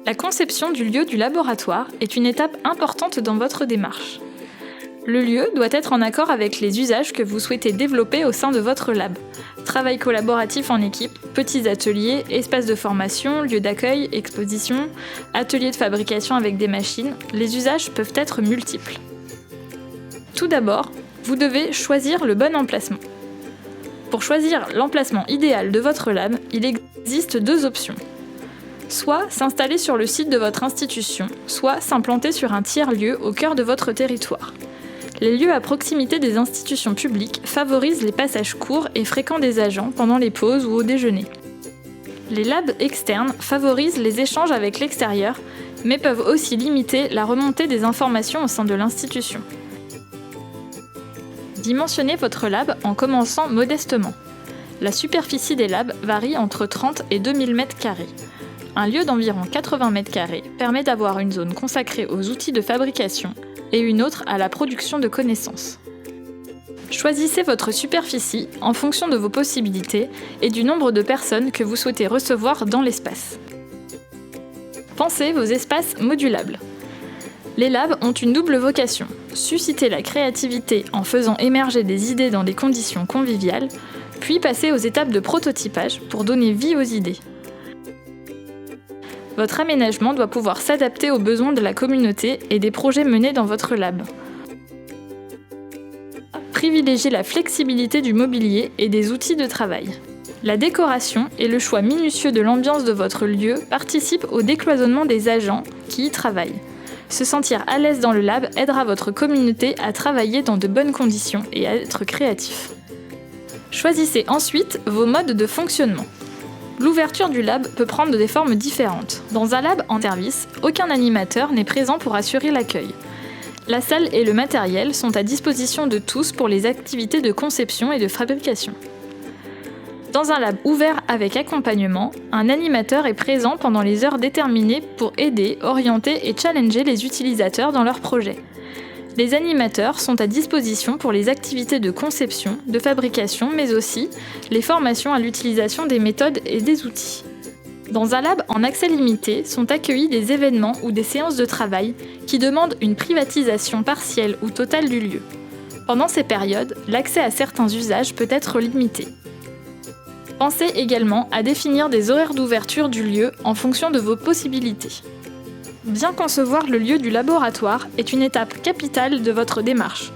La conception du lieu du laboratoire est une étape importante dans votre démarche. Le lieu doit être en accord avec les usages que vous souhaitez développer au sein de votre lab. Travail collaboratif en équipe, petits ateliers, espaces de formation, lieux d'accueil, expositions, ateliers de fabrication avec des machines, les usages peuvent être multiples. Tout d'abord, vous devez choisir le bon emplacement. Pour choisir l'emplacement idéal de votre lab, il existe deux options. Soit s'installer sur le site de votre institution, soit s'implanter sur un tiers-lieu au cœur de votre territoire. Les lieux à proximité des institutions publiques favorisent les passages courts et fréquents des agents pendant les pauses ou au déjeuner. Les labs externes favorisent les échanges avec l'extérieur, mais peuvent aussi limiter la remontée des informations au sein de l'institution. Dimensionnez votre lab en commençant modestement. La superficie des labs varie entre 30 et 2000 m². Un lieu d'environ 80 m² permet d'avoir une zone consacrée aux outils de fabrication et une autre à la production de connaissances. Choisissez votre superficie en fonction de vos possibilités et du nombre de personnes que vous souhaitez recevoir dans l'espace. Pensez vos espaces modulables. Les labs ont une double vocation, susciter la créativité en faisant émerger des idées dans des conditions conviviales, puis passer aux étapes de prototypage pour donner vie aux idées. Votre aménagement doit pouvoir s'adapter aux besoins de la communauté et des projets menés dans votre lab. Privilégiez la flexibilité du mobilier et des outils de travail. La décoration et le choix minutieux de l'ambiance de votre lieu participent au décloisonnement des agents qui y travaillent. Se sentir à l'aise dans le lab aidera votre communauté à travailler dans de bonnes conditions et à être créatif. Choisissez ensuite vos modes de fonctionnement. L'ouverture du lab peut prendre des formes différentes. Dans un lab en service, aucun animateur n'est présent pour assurer l'accueil. La salle et le matériel sont à disposition de tous pour les activités de conception et de fabrication. Dans un lab ouvert avec accompagnement, un animateur est présent pendant les heures déterminées pour aider, orienter et challenger les utilisateurs dans leurs projets. Les animateurs sont à disposition pour les activités de conception, de fabrication, mais aussi les formations à l'utilisation des méthodes et des outils. Dans un lab en accès limité sont accueillis des événements ou des séances de travail qui demandent une privatisation partielle ou totale du lieu. Pendant ces périodes, l'accès à certains usages peut être limité. Pensez également à définir des horaires d'ouverture du lieu en fonction de vos possibilités. Bien concevoir le lieu du laboratoire est une étape capitale de votre démarche.